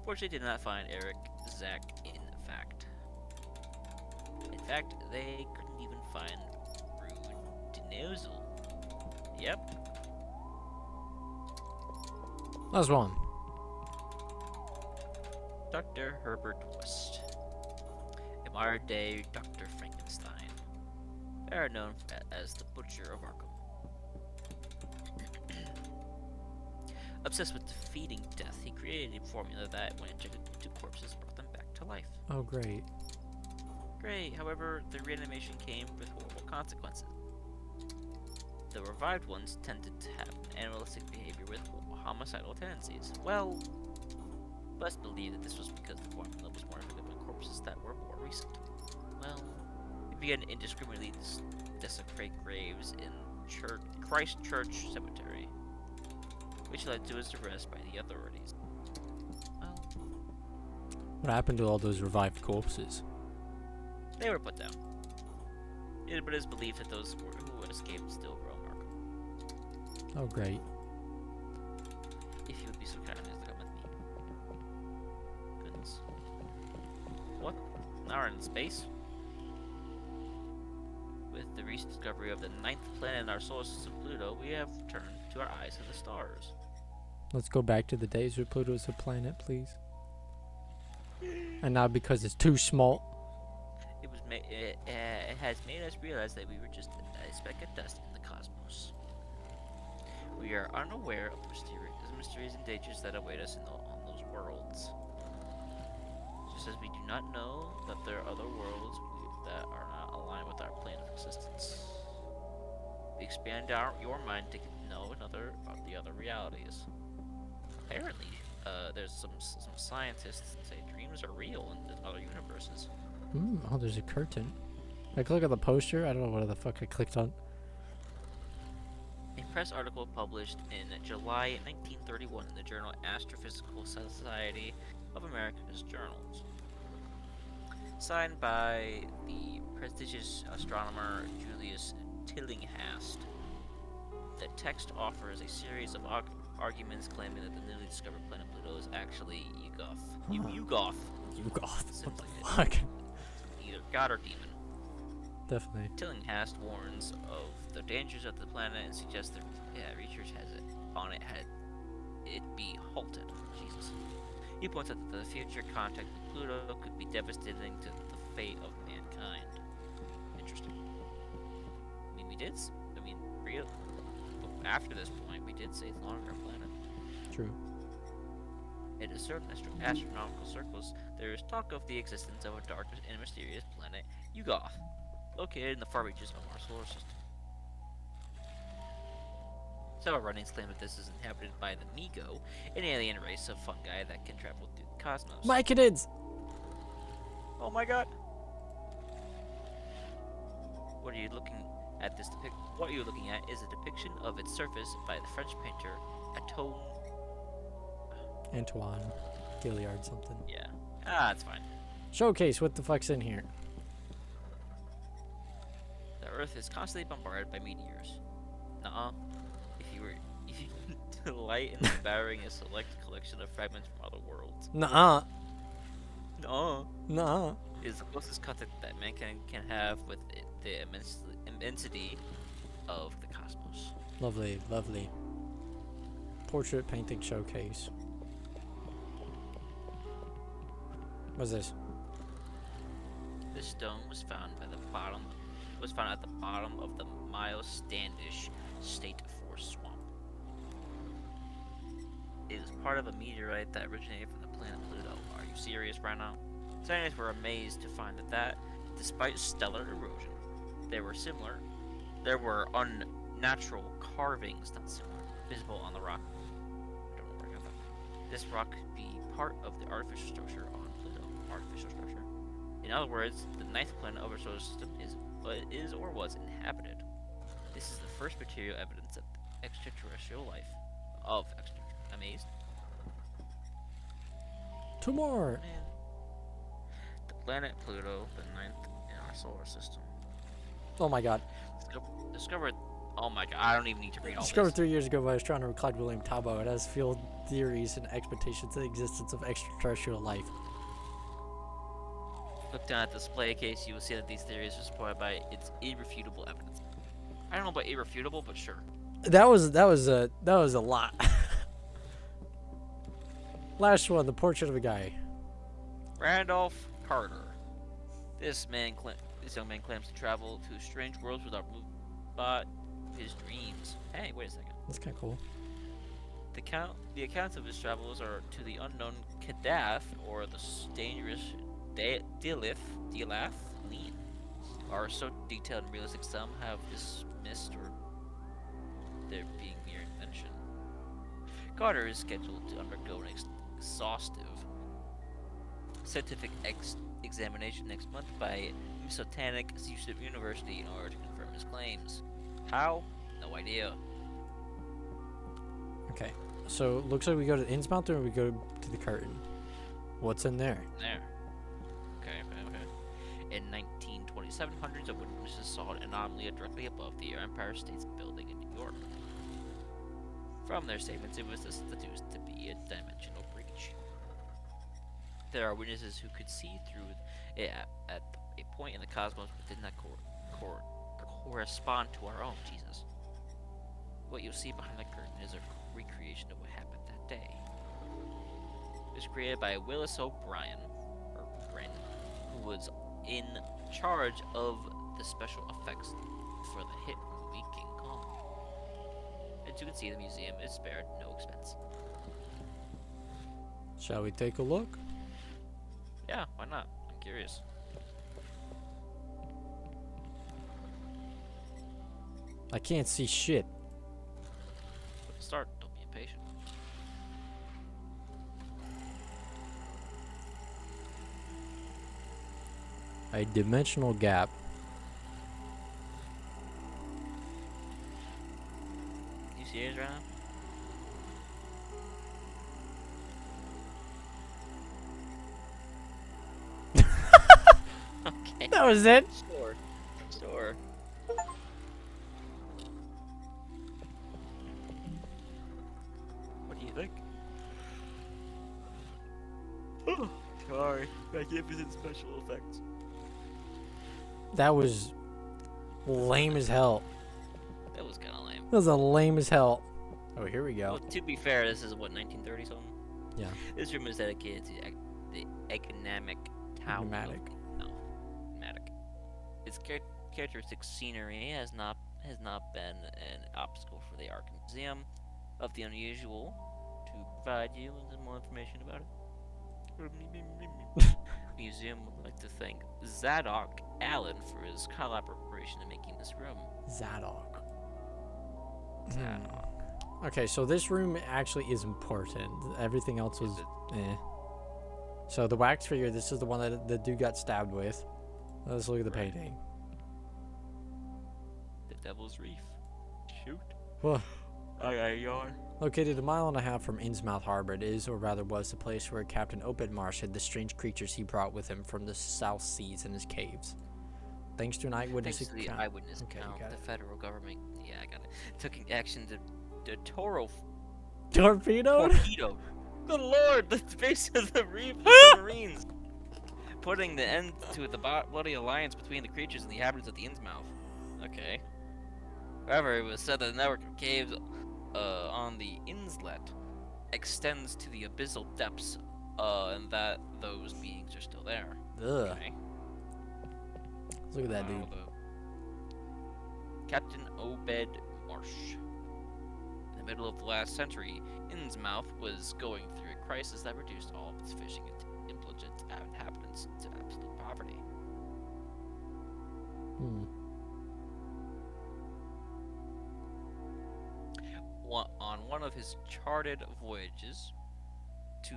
Fortunately, did not find Eric Zach in fact. In fact, they couldn't even find Rude Denozel. Yep. Last one. Dr. Herbert West. A modern day Dr. Frankenstein. Better known as the Butcher of Arkham. Obsessed with defeating death, he created a formula that, when injected into corpses, brought them back to life. Oh, great. Great, however, the reanimation came with horrible consequences. The revived ones tended to have animalistic behavior with homicidal tendencies. Well, let's believe that this was because the formula was more effective in corpses that were more recent. Well, it began to indiscriminately desecrate graves in Christ Church Cemetery, which led to his arrest by the authorities. Well, What happened to all those revived corpses? they were put down. But it is believed that those who had escaped still roam Arkham. Oh, great. If you would be so kind as to come with me. Goodness. What? Now we're in space? With the recent discovery of the 9th planet in our solar system, Pluto, we have turned to our eyes to the stars. Let's go back to the days where Pluto was a planet, please. And not because it's too small. It has made us realize that we were just a speck of dust in the cosmos. We are unaware of the mysteries and dangers that await us on those worlds. Just as we do not know that there are other worlds that are not aligned with our plane of existence. We expand your mind to know the other realities. Apparently, there's some scientists that say dreams are real in other universes. Oh, there's a curtain. I click on the poster. I don't know what the fuck I clicked on. A press article published in July 1931 in the journal Astrophysical Society of America's Journals. Signed by the prestigious astronomer Julius Tillinghast. The text offers a series of arguments claiming that the newly discovered planet Pluto is actually Yugoth. Yugoth. Yugoth. What the fuck? Either god or demon. Definitely. Tillinghast warns of the dangers of the planet and suggests that research had it be halted. Jesus. He points out that the future contact with Pluto could be devastating to the fate of mankind. Interesting. I mean, after this point, we did say it's no longer a planet. True. In certain astronomical circles, there is talk of the existence of a dark and mysterious planet, Yugoth, located in the far reaches of our solar system. Several writings claim that this is inhabited by the Migo, an alien race of fungi that can travel through the cosmos. Myconids! Oh my god! What are you looking at What you're looking at is a depiction of its surface by the French painter Antoine Gilliard something. Yeah. That's fine. Showcase, what the fuck's in here? The Earth is constantly bombarded by meteors. Nuh-uh. If you delight in devouring a select collection of fragments from other worlds. Nuh-uh. Nuh-uh. Nuh-uh. Is the closest contact that mankind can have with the immensity of the cosmos. Lovely, lovely. Portrait painting showcase. What's this? This stone was found at the bottom of the Miles Standish State Forest Swamp. It is part of a meteorite that originated from the planet Pluto. Are you serious right now? Scientists were amazed to find that despite stellar erosion, there were unnatural carvings, not similar, visible on the rock. I don't know where I got that. This rock could be part of the artificial structure on Pluto. Artificial structure. In other words, the ninth planet of our solar system is or was inhabited. This is the first material evidence of extraterrestrial life. Amazed? Two more. Man. The planet Pluto, the ninth in our solar system. Oh my god. Discovered. Oh my god, I don't even need to read all Discovered this. 3 years ago by astronomer Clyde William Tabo. It has fueled theories and expectations of the existence of extraterrestrial life. Look down at the display case, you will see that these theories are supported by its irrefutable evidence. I don't know about irrefutable, but sure. That was a lot. Last one, the portrait of a guy. Randolph Carter. This young man claims to travel to strange worlds without his dreams. Hey, wait a second. That's kind of cool. The accounts of his travels are to the unknown Kadath, or the dangerous Dilith Lean, are so detailed and realistic some have dismissed or there being mere invention. Carter is scheduled to undergo an exhaustive scientific examination next month by Misotanic University in order to confirm his claims. How? No idea. Okay, so it looks like we go to Innsmouth or we go to the curtain. What's in there? There. Okay. In 1927, hundreds of witnesses saw an anomaly directly above the Empire State Building in New York. From their statements, it was deduced to be a dimensional breach. There are witnesses who could see through it at a point in the cosmos that did not correspond to our own. Jesus. What you'll see behind the curtain is a recreation of what happened that day. It was created by Willis O'Brien, who was in charge of the special effects for the hit movie King Kong. As you can see, the museum is spared no expense. Shall we take a look? Yeah, why not? I'm curious. I can't see shit. Start, don't be impatient. A dimensional gap. You serious right now? Okay. That was it. Sure. What do you think? Oh, sorry. Magnificent special effects. That was lame as hell. That was kind of lame. That was a lame as hell. Oh, here we go. Well, to be fair, this is what, 1930 something? Yeah. This room is dedicated to the economic town. Enigmatic. Enigmatic. Its characteristic scenery has not been an obstacle for the Arkham Museum of the Unusual to provide you with some more information about it. Museum would like to thank Zadok Allen for his collaboration in making this room. Zadok. Zadok. Okay, so this room actually is important. Everything else was eh. So the wax figure, this is the one that the dude got stabbed with. Let's look at the painting. The Devil's Reef. Shoot. Whoa. I got a yard. Located 1.5 miles from Innsmouth Harbor, it is, or rather was, the place where Captain Openmarsh hid the strange creatures he brought with him from the South Seas in his caves. Thanks to an eyewitness Thanks to the account. eyewitness Okay, you account, got the it. federal government, yeah, I got it, took action to Torpedo? torpedo. Good lord, the base of the reef, the submarines. putting the end to the bloody alliance between the creatures and the inhabitants of the Innsmouth. Okay. However, it was said that the network of caves on the Innslet extends to the abyssal depths, and that those beings are still there. Ugh. Okay. Look at that dude. Captain Obed Marsh. In the middle of the last century, Innsmouth was going through a crisis that reduced all of its fishing and impligent inhabitants to absolute poverty. On one of his charted voyages to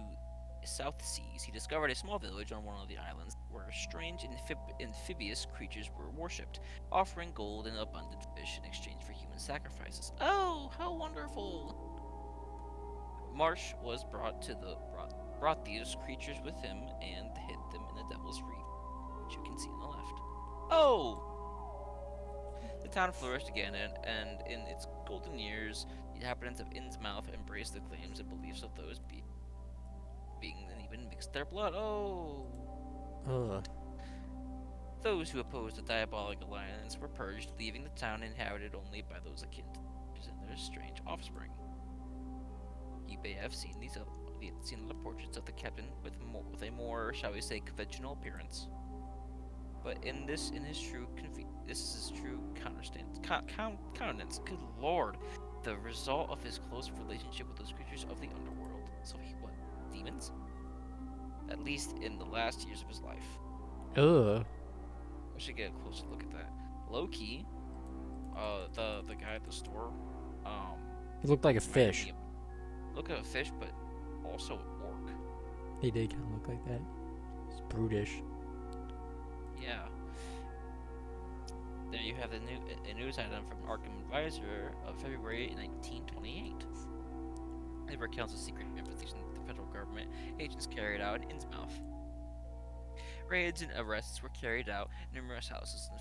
South Seas, he discovered a small village on one of the islands where strange amphibious creatures were worshipped, offering gold and abundant fish in exchange for human sacrifices. Oh, how wonderful! Marsh was brought these creatures with him and hid them in the Devil's Reef, which you can see on the left. Oh! The town flourished again, and in its golden years, the inhabitants of Innsmouth embraced the claims and beliefs of those beings and even mixed their blood. Oh! Ugh. Those who opposed the diabolic alliance were purged, leaving the town inhabited only by those akin to the and their strange offspring. You may have seen the portraits of the captain with a more, shall we say, conventional appearance. But this is his true countenance. Good lord, the result of his close relationship with those creatures of the underworld. So what? Demons? At least in the last years of his life. Ugh. We should get a closer look at that. Loki, the guy at the store, He looked like a fish. Look at a fish, but also an orc. He did kind of look like that. He's brutish. Yeah. There you have a news item from Arkham Advisor of February 1928. It recounts a secret investigation that the federal government agents carried out in Innsmouth. Raids and arrests were carried out, numerous houses and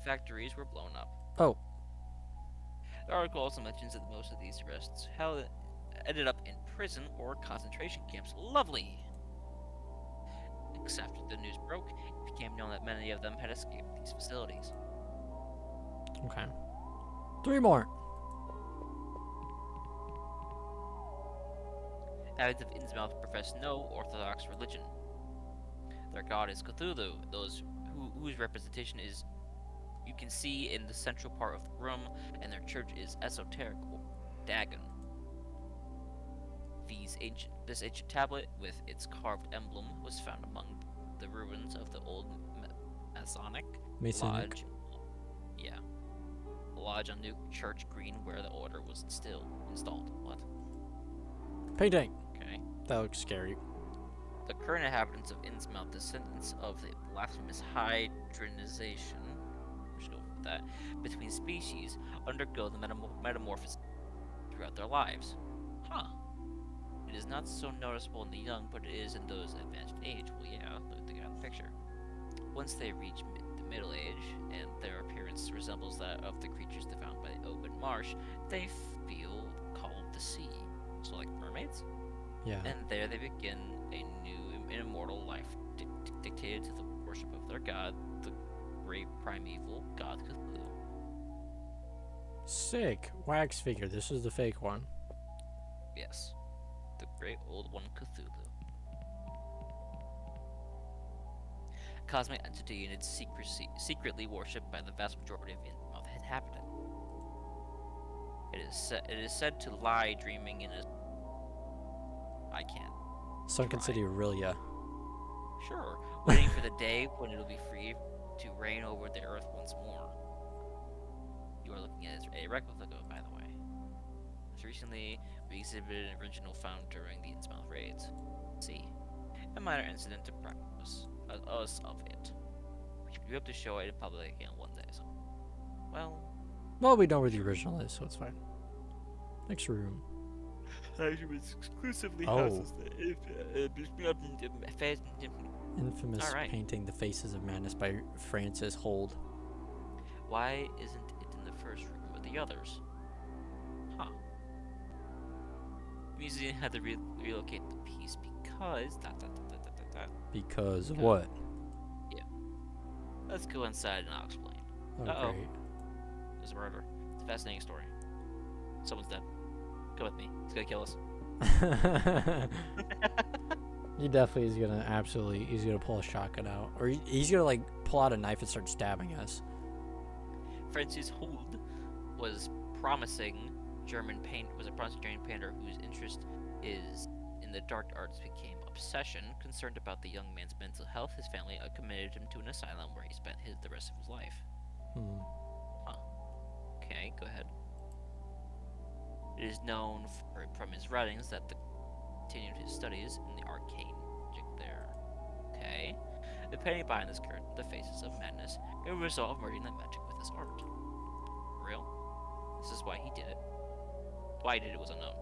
factories were blown up. Oh. The article also mentions that most of these arrests ended up in prison or concentration camps. Lovely! Except the news broke, it became known that many of them had escaped these facilities. Okay. 3 more. Inhabitants of Innsmouth profess no orthodox religion. Their god is Cthulhu, whose representation you can see in the central part of the room, and their church is esoteric or Dagon. This ancient tablet with its carved emblem was found among the ruins of the old Masonic lodge. Yeah, lodge on New Church Green, where the order was installed. What? Painting. Okay. That looks scary. The current inhabitants of Innsmouth, descendants of the blasphemous hydronization, we should go with that, between species, undergo the metamorphosis throughout their lives. Huh. It is not so noticeable in the young, but it is in those advanced age. Well, yeah, look at the guy in the picture. Once they reach the middle age, and their appearance resembles that of the creatures they found by Open Marsh, they feel called the sea. So like mermaids? Yeah. And there they begin a new and immortal life dictated to the worship of their god, the great primeval god Cthulhu. Sick. Wax figure. This is the fake one. Yes. The great old one Cthulhu. A cosmic entity and its secretly worshipped by the vast majority of Innsmouth inhabitants. It is said to lie dreaming in a... I can't. Sunken try. City Aurelia. Sure, waiting for the day when it'll be free to reign over the earth once more. You are looking at a replica, by the way. Most recently, we exhibited an original found during the Innsmouth raids. See, a minor incident to practice us of it. We should be able to show it in public again one day. So, Well, we know where the original is, so it's fine. Next room. Exclusively houses Infamous Alright. painting The Faces of Madness by Francis Hold. Why isn't it in the first room with the others? Huh. The museum had to relocate the piece because... Because Okay. what? Let's go inside and I'll explain. Oh, Uh-oh. great. There's a murder. It's a fascinating story. Someone's dead. Come with me. He's gonna kill us. He definitely is gonna he's gonna pull a shotgun out. Or he's gonna like pull out a knife and start stabbing us. Francis Hould was a promising German painter whose interest is in the dark arts became obsession. Concerned about the young man's mental health, his family committed him to an asylum where he spent the rest of his life. Huh. Okay, go ahead. It is known from his writings that the continued his studies in the arcane magic there. Okay. The painting behind this curtain, the faces of madness, a result of merging the magic with his art. Real? This is why he did it. Why he did it was unknown.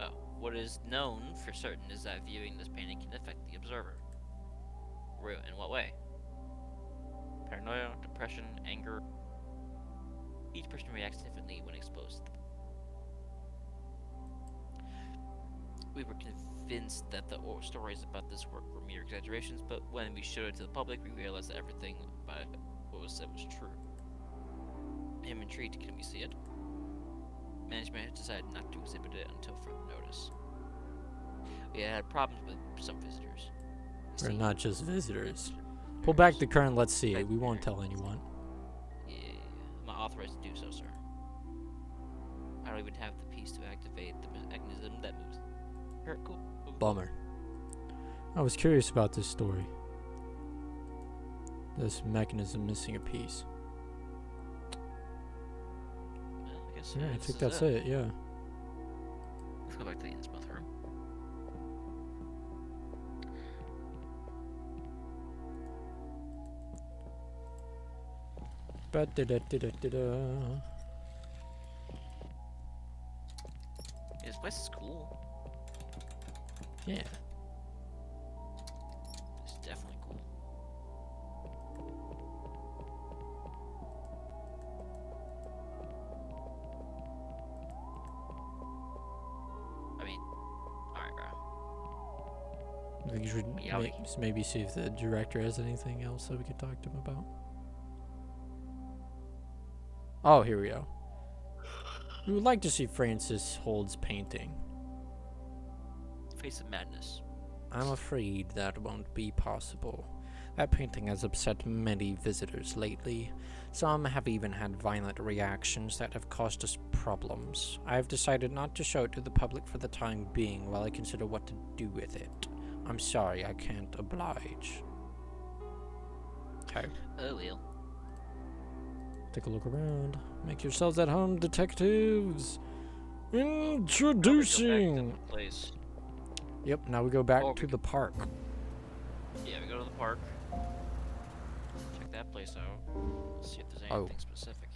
Oh, what is known for certain is that viewing this painting can affect the observer. Real? In what way? Paranoia, depression, anger. Each person reacts differently when exposed to the We were convinced that the stories about this work were mere exaggerations, but when we showed it to the public, we realized that everything about what was said was true. I'm intrigued. Can we see it? Management has decided not to exhibit it until further notice. We had problems with some visitors. We're not just visitors. Pull back the curtain, let's see it. We won't tell anyone. Yeah, I'm not authorized to do so, sir. I don't even have the piece to activate the mechanism that moves. Cool. Bummer. I was curious about this story. This mechanism missing a piece. Well, I guess Yeah, I this think is that's it, yeah. Let's go back to the Innsmouth room. Ba-da-da-da-da-da-da. Yeah, this place is cool. Yeah. It's definitely cool. I mean, alright, bro. I think you should Yeah, maybe see if the director has anything else that we could talk to him about. Oh, here we go. We would like to see Francis Holt's painting. Face of Madness. I'm afraid that won't be possible. That painting has upset many visitors lately. Some have even had violent reactions that have caused us problems. I have decided not to show it to the public for the time being while I consider what to do with it. I'm sorry, I can't oblige. Okay. Oh, well. Take a look around. Make yourselves at home, detectives. Introducing. Introducing. Place. Yep, now we go back to the park. Yeah, we go to the park. Check that place out. See if there's anything specific